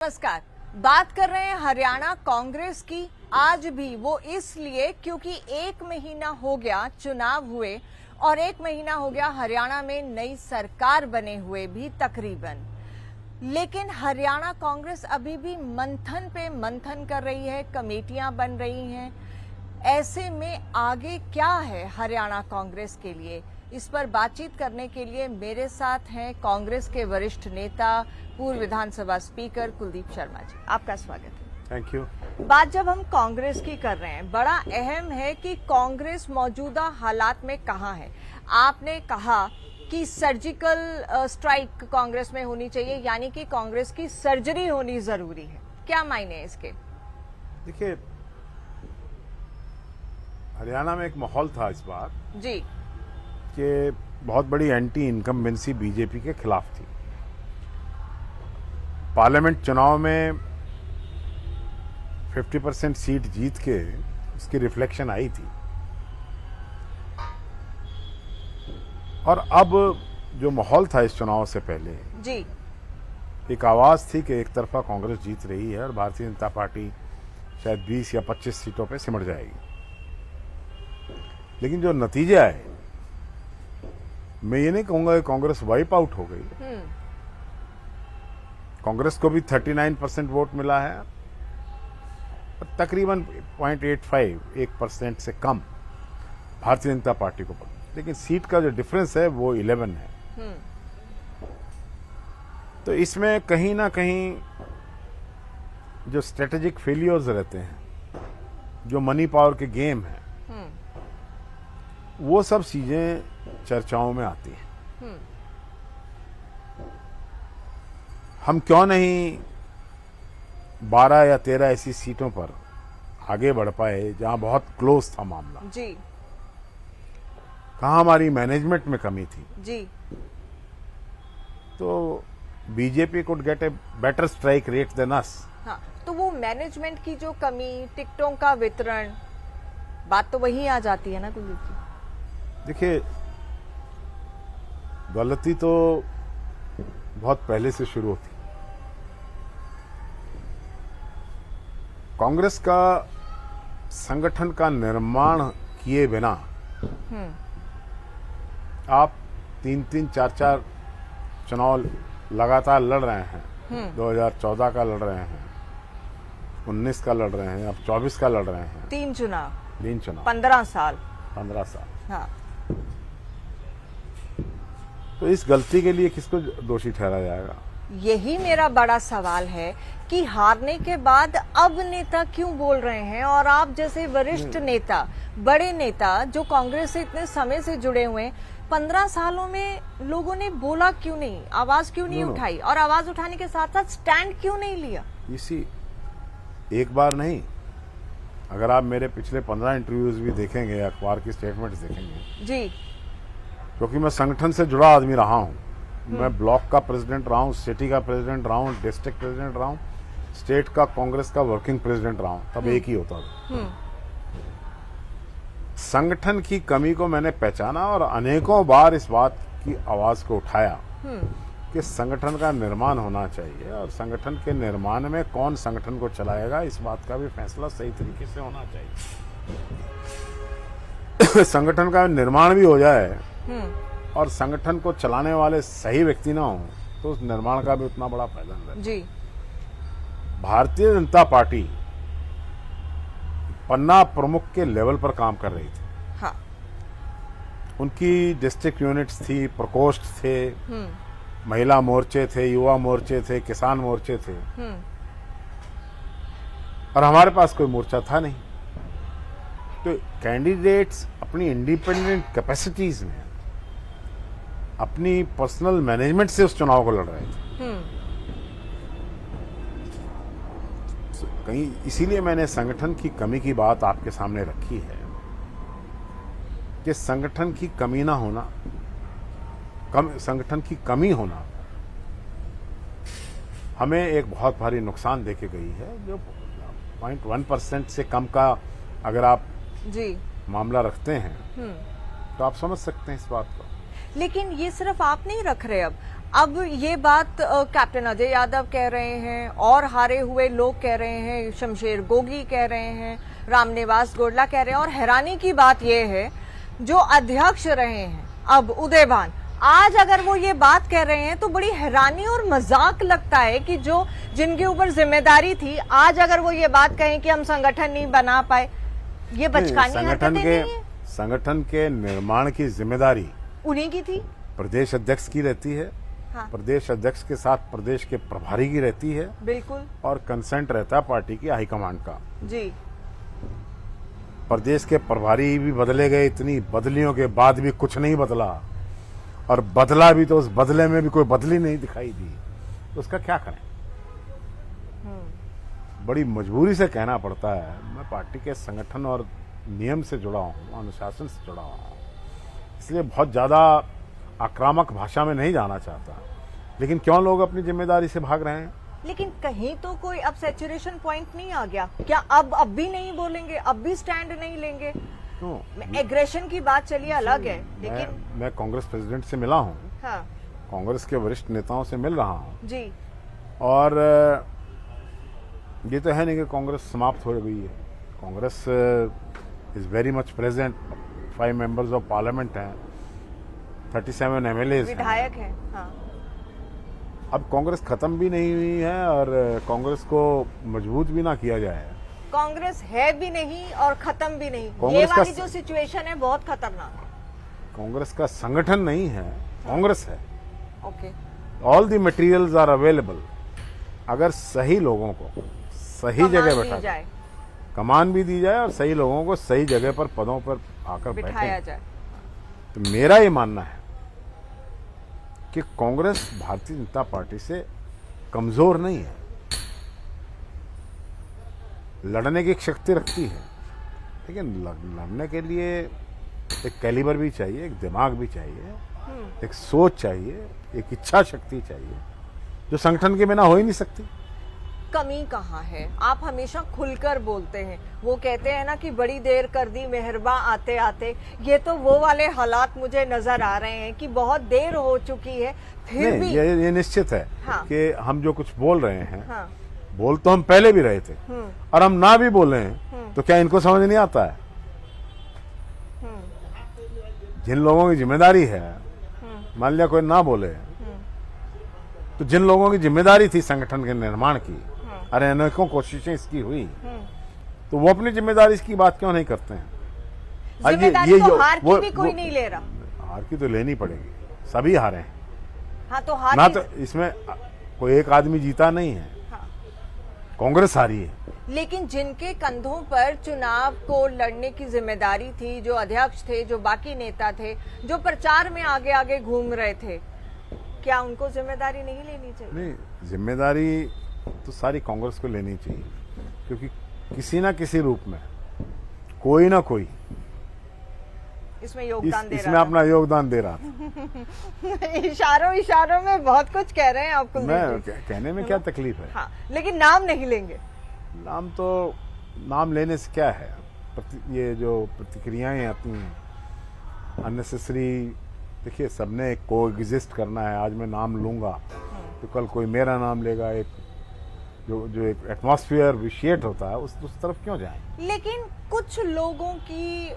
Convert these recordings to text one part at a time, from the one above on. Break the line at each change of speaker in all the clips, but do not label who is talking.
नमस्कार। बात कर रहे हैं हरियाणा कांग्रेस की। आज भी वो इसलिए क्योंकि एक महीना हो गया चुनाव हुए और एक महीना हो गया हरियाणा में नई सरकार बने हुए भी तकरीबन। लेकिन हरियाणा कांग्रेस अभी भी मंथन पे मंथन कर रही है, कमेटियां बन रही हैं। ऐसे में आगे क्या है हरियाणा कांग्रेस के लिए, इस पर बातचीत करने के लिए मेरे साथ हैं कांग्रेस के वरिष्ठ नेता, पूर्व विधानसभा स्पीकर कुलदीप शर्मा जी। आपका स्वागत है।
Thank you.
बात जब हम कांग्रेस की कर रहे हैं, बड़ा अहम है कि कांग्रेस मौजूदा हालात में कहां है। आपने कहा कि सर्जिकल स्ट्राइक कांग्रेस में होनी चाहिए, यानी कि कांग्रेस की सर्जरी होनी जरूरी है। क्या मायने है इसके?
देखिए, हरियाणा में एक माहौल था इस बार
जी
कि बहुत बड़ी एंटी इनकम्बेंसी बीजेपी के खिलाफ थी। पार्लियामेंट चुनाव में 50% सीट जीत के उसकी रिफ्लेक्शन आई थी और अब जो माहौल था इस चुनाव से पहले
जी
एक आवाज थी कि एक तरफा कांग्रेस जीत रही है और भारतीय जनता पार्टी शायद 20 या 25 सीटों पे सिमट जाएगी। लेकिन जो नतीजे आए, मैं ये नहीं कहूंगा कि कांग्रेस वाइप आउट हो गई। कांग्रेस को भी 39% वोट मिला है, तकरीबन 0.85% से कम भारतीय जनता पार्टी को पड़ा। लेकिन सीट का जो डिफरेंस है वो 11 है। तो इसमें कहीं ना कहीं जो स्ट्रेटेजिक फेलियर्स रहते हैं, जो मनी पावर के गेम है, वो सब चीजें चर्चाओं में आती हैं। हम क्यों नहीं 12 या 13 ऐसी सीटों पर आगे बढ़ पाए जहां बहुत क्लोज था मामला
जी
कहां हमारी मैनेजमेंट में कमी थी।
जी
तो BJP could get a better strike rate than us.
हाँ, तो वो मैनेजमेंट की जो कमी, टिकटों का वितरण, बात तो वही आ जाती है ना कुलदीप जी।
देखिए, गलती तो बहुत पहले से शुरू होती। कांग्रेस का संगठन का निर्माण किए बिना आप 3-3, 4-4 चुनाव लगातार लड़ रहे हैं। 2014 का लड़ रहे हैं, 19 का लड़ रहे हैं, अब 24 का लड़ रहे हैं।
3 चुनाव 15 साल।
15 साल।
हाँ।
तो इस गलती के लिए किसको दोषी ठहराया जाएगा?
यही मेरा बड़ा सवाल है कि हारने के बाद अब नेता क्यों बोल रहे हैं, और आप जैसे वरिष्ठ नेता, बड़े नेता जो कांग्रेस से इतने समय से जुड़े हुए हैं, 15 सालों में लोगों ने बोला क्यों नहीं, आवाज क्यों नहीं उठाई, और आवाज उठाने के साथ साथ स्टैंड क्यों नहीं लिया?
इसी एक बार नहीं, अगर आप मेरे पिछले 15 इंटरव्यूज भी देखेंगे, अखबार की स्टेटमेंट्स देखेंगे
जी,
क्योंकि मैं संगठन से जुड़ा आदमी रहा हूं। मैं ब्लॉक का प्रेसिडेंट रहा हूं, सिटी का प्रेसिडेंट रहा हूं, डिस्ट्रिक्ट प्रेसिडेंट रहा हूं, स्टेट का कांग्रेस का वर्किंग प्रेसिडेंट रहा हूं। तब एक ही होता था। संगठन की कमी को मैंने पहचाना और अनेकों बार इस बात की आवाज को उठाया कि संगठन का निर्माण होना चाहिए और संगठन के निर्माण में कौन संगठन को चलाएगा, इस बात का भी फैसला सही तरीके से होना चाहिए। संगठन का निर्माण भी हो जाए और संगठन को चलाने वाले सही व्यक्ति ना हो तो उस निर्माण का भी उतना बड़ा फायदा नहीं रहता।
जी।
भारतीय जनता पार्टी पन्ना प्रमुख के लेवल पर काम कर रही थी।
हाँ। उनकी
डिस्ट्रिक्ट यूनिट्स थी, प्रकोष्ठ थे, महिला मोर्चे थे, युवा मोर्चे थे, किसान मोर्चे थे, और हमारे पास कोई मोर्चा था नहीं। तो कैंडिडेट्स अपनी इंडिपेंडेंट कैपेसिटीज में, अपनी पर्सनल मैनेजमेंट से उस चुनाव को लड़ रहे थे। कहीं इसीलिए मैंने संगठन की कमी की बात आपके सामने रखी है कि संगठन की कमी ना होना, संगठन की कमी होना हमें एक बहुत भारी नुकसान देके गई है। जो 0.1% से कम का अगर आप
जी
मामला रखते हैं तो आप समझ सकते हैं इस बात को।
लेकिन ये सिर्फ आप नहीं रख रहे, अब अब ये बात कैप्टन अजय यादव कह रहे हैं और हारे हुए लोग कह रहे हैं, शमशेर गोगी कह रहे हैं, रामनिवास गोडला कह रहे हैं, और हैरानी की बात यह है जो अध्यक्ष रहे हैं अब उदयभान, आज अगर वो ये बात कह रहे हैं तो बड़ी हैरानी और मजाक लगता है कि जो जिनके ऊपर जिम्मेदारी थी आज अगर वो ये बात कहें कि हम संगठन नहीं बना पाए, ये बचकानी हरकतें नहीं है।
संगठन के निर्माण की जिम्मेदारी
उन्हीं की थी,
प्रदेश अध्यक्ष की रहती है।
हाँ।
प्रदेश अध्यक्ष के साथ प्रदेश के प्रभारी की रहती है,
बिल्कुल,
और कंसेंट रहता है पार्टी की हाईकमांड का।
जी।
प्रदेश के प्रभारी भी बदले गए, इतनी बदलियों के बाद भी कुछ नहीं बदला, और बदला भी तो उस बदले में भी कोई बदली नहीं दिखाई दी, तो उसका क्या करें। बड़ी मजबूरी से कहना पड़ता है, मैं पार्टी के संगठन और नियम से जुड़ा हूं, अनुशासन से जुड़ा हूं, इसलिए बहुत ज्यादा आक्रामक भाषा में नहीं जाना चाहता। लेकिन क्यों लोग अपनी जिम्मेदारी से भाग रहे हैं?
लेकिन कहीं तो कोई अब सैचुरेशन पॉइंट नहीं आ गया क्या? अब भी नहीं बोलेंगे, अब भी स्टैंड नहीं लेंगे? एग्रेशन की बात चलिए अलग है, लेकिन
मैं कांग्रेस प्रेसिडेंट से मिला हूं,
हाँ,
कांग्रेस के वरिष्ठ नेताओं से मिल रहा हूं
जी,
और ये तो है नहीं कि कांग्रेस समाप्त हो गई है। Congress is very much present. 5 members of parliament हैं, 37 एमएलए
विधायक हैं, हाँ।
अब कांग्रेस खत्म भी नहीं हुई है और कांग्रेस को मजबूत भी ना किया जाए।
कांग्रेस है भी नहीं और खत्म भी नहीं, ये
कांग्रेस
वाली जो सिचुएशन है बहुत खतरनाक है।
कांग्रेस का संगठन नहीं है, कांग्रेस है।
Okay,
all the materials are available. अगर सही लोगों को सही जगह बैठा
जाए,
कमान भी दी जाए और सही लोगों को सही जगह पर पदों पर आकर
बिठाया
बैठे,
जाए,
तो मेरा ये मानना है कि कांग्रेस भारतीय जनता पार्टी से कमजोर नहीं है, लड़ने की शक्ति रखती है, लेकिन लड़ने के लिए एक कैलिबर भी चाहिए, एक दिमाग भी चाहिए, एक सोच चाहिए, एक इच्छा शक्ति चाहिए, जो संगठन के बिना हो ही नहीं सकती।
कमी कहाँ है? आप हमेशा खुलकर बोलते हैं, वो कहते हैं ना कि बड़ी देर कर दी मेहरबा आते आते, ये तो वो वाले हालात मुझे नजर आ रहे हैं कि बहुत देर हो चुकी है, फिर भी
ये निश्चित है,
हाँ,
कि हम जो कुछ बोल रहे हैं,
हाँ,
बोल तो हम पहले भी रहे थे, और हम ना भी बोले हैं तो क्या इनको समझ नहीं आता है? जिन लोगों की जिम्मेदारी है, मान लिया कोई ना बोले, तो जिन लोगों की जिम्मेदारी थी संगठन के निर्माण की, अरे अनेकों कोशिशें इसकी हुई, तो वो अपनी जिम्मेदारी की बात क्यों नहीं करते हैं?
जिम्मेदारी तो हार की भी कोई नहीं ले रहा।
हार की तो लेनी पड़ेगी, सभी हारे हैं।
हाँ, तो हार
ना तो इसमें कोई एक आदमी जीता नहीं है,
हाँ,
कांग्रेस हारी है।
लेकिन जिनके कंधों पर चुनाव को लड़ने की जिम्मेदारी थी, जो अध्यक्ष थे, जो बाकी नेता थे, जो प्रचार में आगे आगे घूम रहे थे, क्या उनको जिम्मेदारी नहीं लेनी चाहिए?
नहीं, जिम्मेदारी तो सारी कांग्रेस को लेनी चाहिए, क्योंकि किसी ना किसी रूप में कोई ना कोई
इसमें योगदान दे
इसमें
रहा
अपना योगदान दे रहा था।
इशारों में बहुत कुछ कह रहे हैं आपको।
मैं कहने में क्या तकलीफ है?
हाँ, लेकिन नाम नहीं लेंगे।
नाम लेने से क्या है? ये जो प्रतिक्रियाएं आती हैं अननेसेसरी, देखिए सबने को एग्जिस्ट करना है। आज मैं नाम लूंगा तो कल कोई मेरा नाम लेगा, एक जो एक एटमॉस्फेयर विशिएट होता है उस तरफ क्यों जाएं?
लेकिन कुछ लोगों की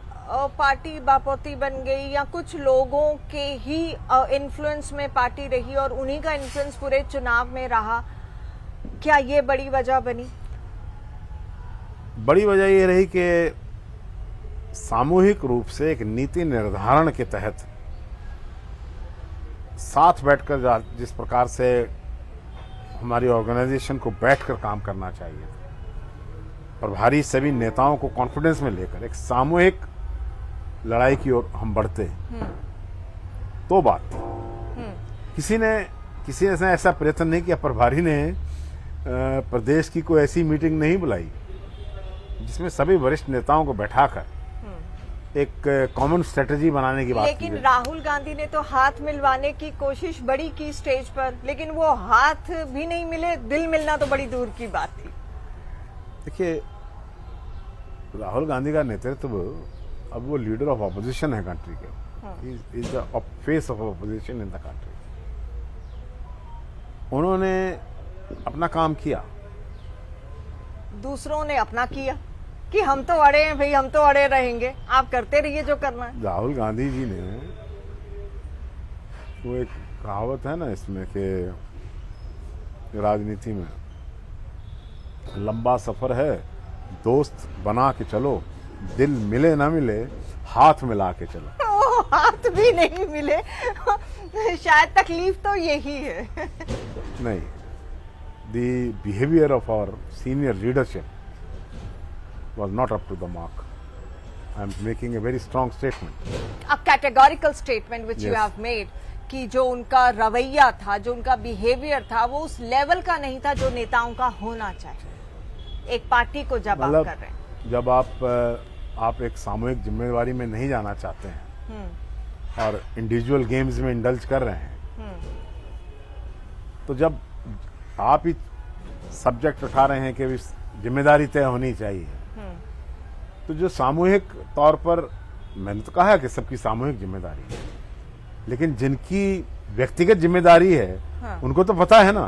पार्टी बापोती बन गई, या कुछ लोगों के ही इन्फ्लुएंस में पार्टी रही और उन्हीं का इन्फ्लुएंस पूरे चुनाव में रहा, क्या ये बड़ी वजह बनी?
बड़ी वजह ये रही कि सामूहिक रूप से एक नीति निर्धारण के तहत साथ बैठकर जिस प्रकार से हमारी ऑर्गेनाइजेशन को बैठकर काम करना चाहिए, प्रभारी सभी नेताओं को कॉन्फिडेंस में लेकर एक सामूहिक लड़ाई की ओर हम बढ़ते हैं, तो बात किसी ने ऐसा प्रयत्न नहीं किया। प्रभारी ने प्रदेश की कोई ऐसी मीटिंग नहीं बुलाई जिसमें सभी वरिष्ठ नेताओं को बैठाकर एक कॉमन स्ट्रेटेजी बनाने की बात।
लेकिन राहुल गांधी ने तो हाथ मिलवाने की कोशिश बड़ी की स्टेज पर, लेकिन वो हाथ भी नहीं मिले, दिल मिलना तो बड़ी दूर की बात थी।
देखिए, राहुल गांधी का नेतृत्व, अब वो लीडर ऑफ ऑपोजिशन है कंट्री के, is the face of opposition in the country. उन्होंने अपना काम किया,
दूसरों ने अपना किया कि हम तो अड़े हैं भाई, हम तो अड़े रहेंगे, आप करते रहिए जो करना है।
राहुल गांधी जी ने, वो एक कहावत है ना इसमें कि राजनीति में, लंबा सफर है, दोस्त बना के चलो, दिल मिले ना मिले, हाथ मिला के चलो।
ओ, हाथ भी नहीं मिले शायद तकलीफ तो यही है।
नहीं, the behavior of our senior leadership was not up to the mark. I am making a very strong statement.
A categorical statement which you
Yes.
have made कि जो उनका रवैया था, जो उनका बिहेवियर था, वो उस लेवल का नहीं था जो नेताओं का होना चाहिए एक पार्टी को जब आप
मतलब
कर रहे हैं।
जब आप एक सामूहिक जिम्मेवारी में नहीं जाना चाहते हैं और इंडिविजुअल गेम्स में इंडल्ज कर रहे हैं, तो जब आप ही सब्जेक्ट उठा रहे हैं कि जिम्मेदारी तय होनी चाहिए, तो जो सामूहिक तौर पर, मैंने तो कहा कि सबकी सामूहिक जिम्मेदारी है, लेकिन जिनकी व्यक्तिगत जिम्मेदारी है, उनको तो पता है ना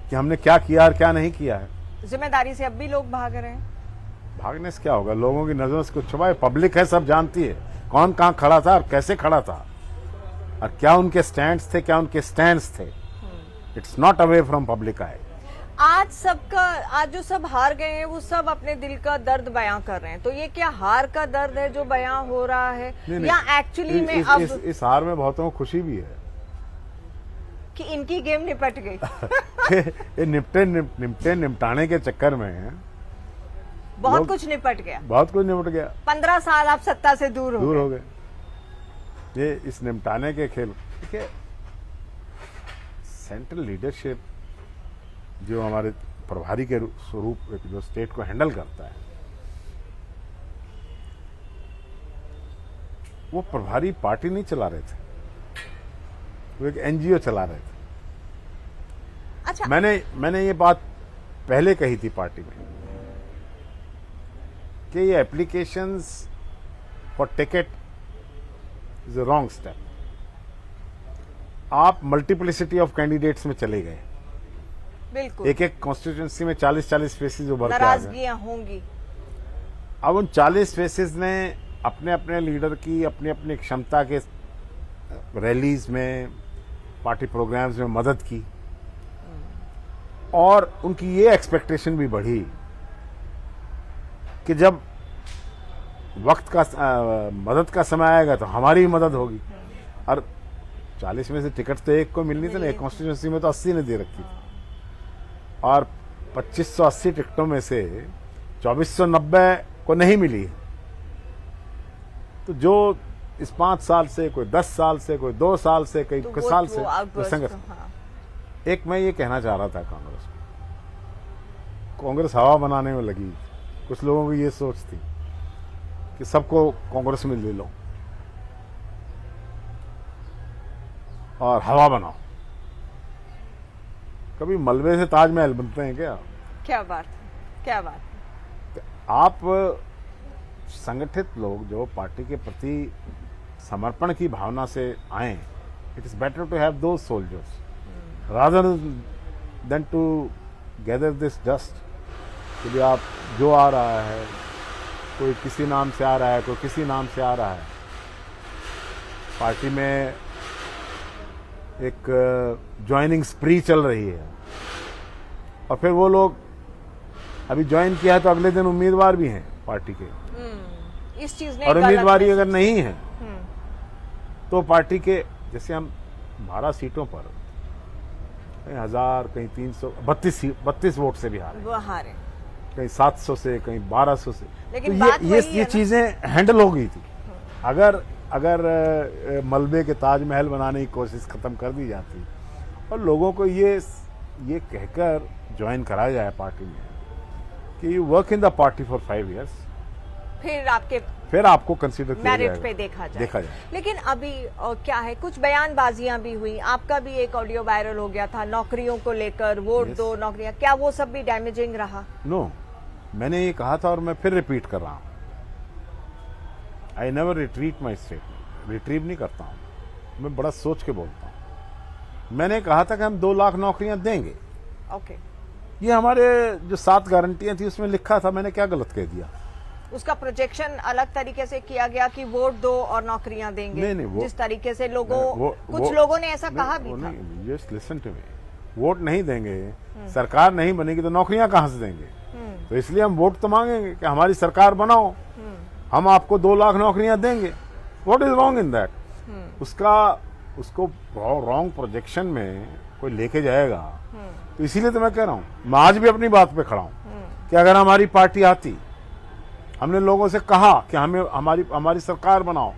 कि हमने क्या किया और क्या नहीं किया है।
जिम्मेदारी से अब भी लोग भाग रहे हैं।
भागने से क्या होगा, लोगों की नजरों से कुछ छुपाए, पब्लिक है, सब जानती है कौन कहाँ खड़ा था और कैसे खड़ा था और क्या उनके स्टैंड्स थे, क्या उनके स्टैंड्स थे। It's not away from public eye.
आज जो सब हार गए हैं वो सब अपने दिल का दर्द बयां कर रहे हैं, तो ये क्या हार का दर्द है जो बयां हो रहा है, या एक्चुअली में अब
इस हार में बहुतों को खुशी भी है
कि इनकी गेम निपट गई।
ये निपटाने के चक्कर में
बहुत कुछ निपट गया,
बहुत कुछ निपट गया।
15 साल आप सत्ता से दूर हो
गए। ये इस निपटाने के खेल, देखिए सेंट्रल लीडरशिप जो हमारे प्रभारी के स्वरूप जो स्टेट को हैंडल करता है, वो प्रभारी पार्टी नहीं चला रहे थे, वो एक एनजीओ चला रहे थे।
अच्छा,
मैंने ये बात पहले कही थी पार्टी में कि ये applications for ticket is a wrong step. आप मल्टीप्लिसिटी ऑफ कैंडिडेट्स में चले गए,
बिल्कुल
एक कॉन्स्टिट्यूंसी में 40 फेसेस उभर के आ गए।
नाराजगियां होंगी।
अब उन 40 फेसेस ने अपने अपने लीडर की अपनी अपनी क्षमता के रैलीज में, पार्टी प्रोग्राम्स में मदद की, और उनकी ये एक्सपेक्टेशन भी बढ़ी कि जब वक्त का मदद का समय आएगा तो हमारी भी मदद होगी। और 40 में से टिकट तो एक को मिलनी थी ना, एक कॉन्स्टिट्यूंसी में तो 80 ने दे रखी थी, और 2580 टिकटों में से 2490 को नहीं मिली। तो जो इस 5 साल से, कोई 10 साल से, कोई 2 साल से, कोई
तो
कुछ साल से
हाँ।
एक मैं ये कहना चाह रहा था कांग्रेस को, कांग्रेस हवा बनाने में लगी। कुछ लोगों की ये सोच थी कि सबको कांग्रेस में ले लो और हवा बनाओ। कभी मलबे से ताजमहल बनते हैं क्या?
क्या बात, क्या बात।
आप संगठित लोग जो पार्टी के प्रति समर्पण की भावना से आए, it is better to have those soldiers rather than to gather this dust. कि आप जो आ रहा है, कोई किसी नाम से आ रहा है, कोई किसी नाम से आ रहा है, पार्टी में एक ज्वाइनिंग स्प्री चल रही है, और फिर वो लोग अभी ज्वाइन किया है तो अगले दिन उम्मीदवार भी हैं पार्टी के,
इस चीज ने
और उम्मीदवारी अगर नहीं है तो पार्टी के, जैसे हम 12 सीटों पर कहीं 1000, कहीं 300, 32 वोट से भी हारे, कहीं 700 से, कहीं 1200 से।
लेकिन
तो ये चीजें हैंडल हो गई थी। अगर मलबे के ताजमहल बनाने की कोशिश खत्म कर दी जाती और लोगों को ये कहकर ज्वाइन कराया जाए पार्टी में कि you work in the party for 5 years, फिर आपको कंसीडर किया
मेरिट पे देखा जाए। लेकिन अभी क्या है, कुछ बयानबाजियां भी हुई, आपका भी एक ऑडियो वायरल हो गया था नौकरियों को लेकर, वोट दो नौकरियां, क्या वो सब भी डैमेजिंग रहा?
नो, मैंने ये कहा था और मैं फिर रिपीट कर रहा हूं, I never retreat my statement. Retrieve नहीं करता हूं, मैं बड़ा सोच के बोलता हूं। मैंने कहा था कि हम 2 लाख नौकरियां देंगे।
ओके,
ये हमारे जो 7 गारंटियां थी उसमें लिखा था, मैंने क्या गलत कह दिया?
उसका प्रोजेक्शन अलग तरीके से किया गया कि वोट दो और नौकरियां देंगे।
नहीं, वो
जिस तरीके से लोगों
कुछ
लोगों ने ऐसा कहा भी था।
Just listen to me, vote नहीं देंगे, सरकार नहीं बनेगी तो नौकरियां कहां से देंगे? तो इसलिए हम वोट तो मांगेंगे कि हमारी सरकार बनाओ, हम आपको 2 लाख नौकरियां देंगे। What is wrong in that? उसको रॉन्ग प्रोजेक्शन में कोई लेके जाएगा, तो इसीलिए तो मैं कह रहा हूं, मैं आज भी अपनी बात पे खड़ा हूं कि अगर हमारी पार्टी आती, हमने लोगों से कहा कि हमें हमारी सरकार बनाओ,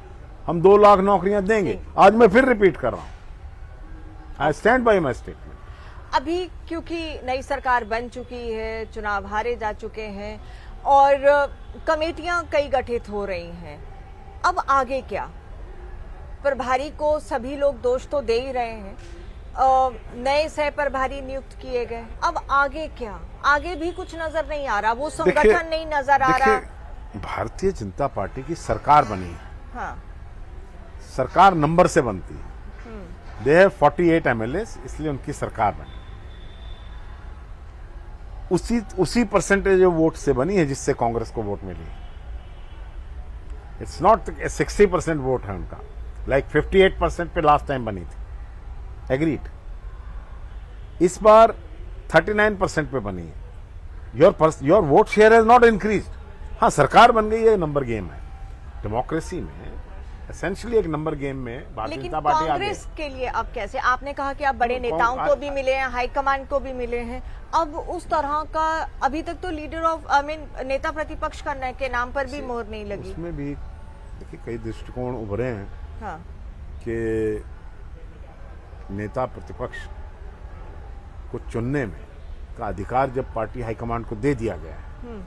हम 2 लाख नौकरियां देंगे। आज मैं फिर रिपीट कर रहा हूं, I stand by my statement.
अभी क्योंकि नई सरकार बन चुकी है, चुनाव हारे जा चुके हैं और कमेटियां कई गठित हो रही हैं, अब आगे क्या? प्रभारी को सभी लोग दोष तो दे ही रहे हैं, नए सह प्रभारी नियुक्त किए गए, अब आगे क्या? आगे भी कुछ नजर नहीं आ रहा, वो संगठन नहीं नजर आ रहा।
भारतीय जनता पार्टी की सरकार बनी है,
हाँ,
सरकार नंबर से बनती है। दे हैव 48 MLAs, इसलिए उनकी सरकार बनी। उसी परसेंटेज ऑफ वोट से बनी है जिससे कांग्रेस को वोट मिली। इट्स नॉट 60% वोट है उनका, लाइक 58% पे लास्ट टाइम बनी थी, एग्रीड। इस बार 39% पे बनी है। Your vote share has not increased. हाँ, सरकार बन गई है, नंबर गेम है डेमोक्रेसी में, एसेंशियली एक नंबर गेम में भारतीय जनता पार्टी आगे।
कांग्रेस के लिए अब कैसे? आपने कहा कि आप बड़े नेताओं को भी मिले हैं, हाईकमान को भी मिले हैं, अब उस तरह का अभी तक तो लीडर ऑफ नेता प्रतिपक्ष के नाम पर भी मोहर नहीं लगी।
उसमें भी देखिए कई दृष्टिकोण उभरे हैं।
हाँ,
कि नेता प्रतिपक्ष को चुनने में का अधिकार जब पार्टी हाईकमान को दे दिया गया है,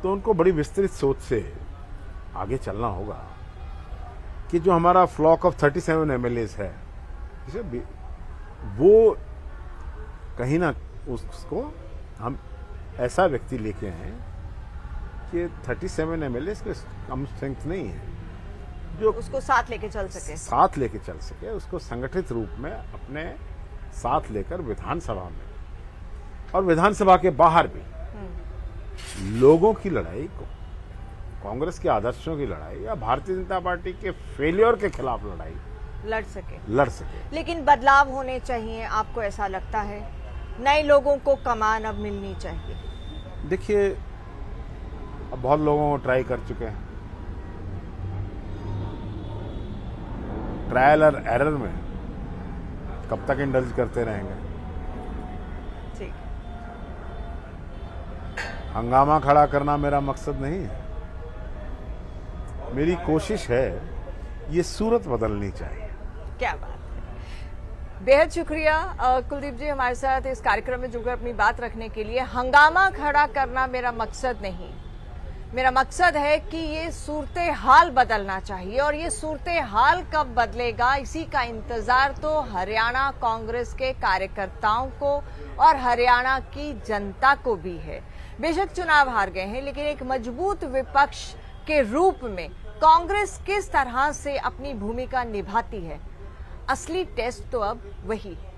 तो उनको बड़ी विस्तृत सोच से आगे चलना होगा कि जो हमारा फ्लॉक ऑफ 37 MLAs है, वो कहीं ना उसको हम ऐसा व्यक्ति लेके आए कि 37 MLAs के कम स्ट्रेंथ नहीं है, जो
उसको साथ लेके चल सके,
उसको संगठित रूप में अपने साथ लेकर विधानसभा में और विधानसभा के बाहर भी लोगों की लड़ाई को, कांग्रेस के आदर्शों की लड़ाई या भारतीय जनता पार्टी के फेलियर के खिलाफ लड़ाई
लड़ सके। लेकिन बदलाव होने चाहिए, आपको ऐसा लगता है? नए लोगों को कमान अब मिलनी चाहिए?
देखिए, अब बहुत लोगों को ट्राई कर चुके हैं, ट्रायल और एरर में कब तक इंडल्ज करते रहेंगे?
ठीक,
हंगामा खड़ा करना मेरा मकसद नहीं है। मेरी कोशिश है ये सूरत बदलनी चाहिए।
क्या बात है, बेहद शुक्रिया कुलदीप जी हमारे साथ इस कार्यक्रम में जुड़कर अपनी बात रखने के लिए। हंगामा खड़ा करना मेरा मकसद नहीं, मेरा मकसद है कि ये सूरत हाल बदलना चाहिए, और ये सूरत हाल कब बदलेगा इसी का इंतजार तो हरियाणा कांग्रेस के कार्यकर्ताओं को और हरियाणा की जनता को भी है। बेशक चुनाव हार गए हैं, लेकिन एक मजबूत विपक्ष के रूप में कांग्रेस किस तरह से अपनी भूमिका निभाती है, असली टेस्ट तो अब वही है।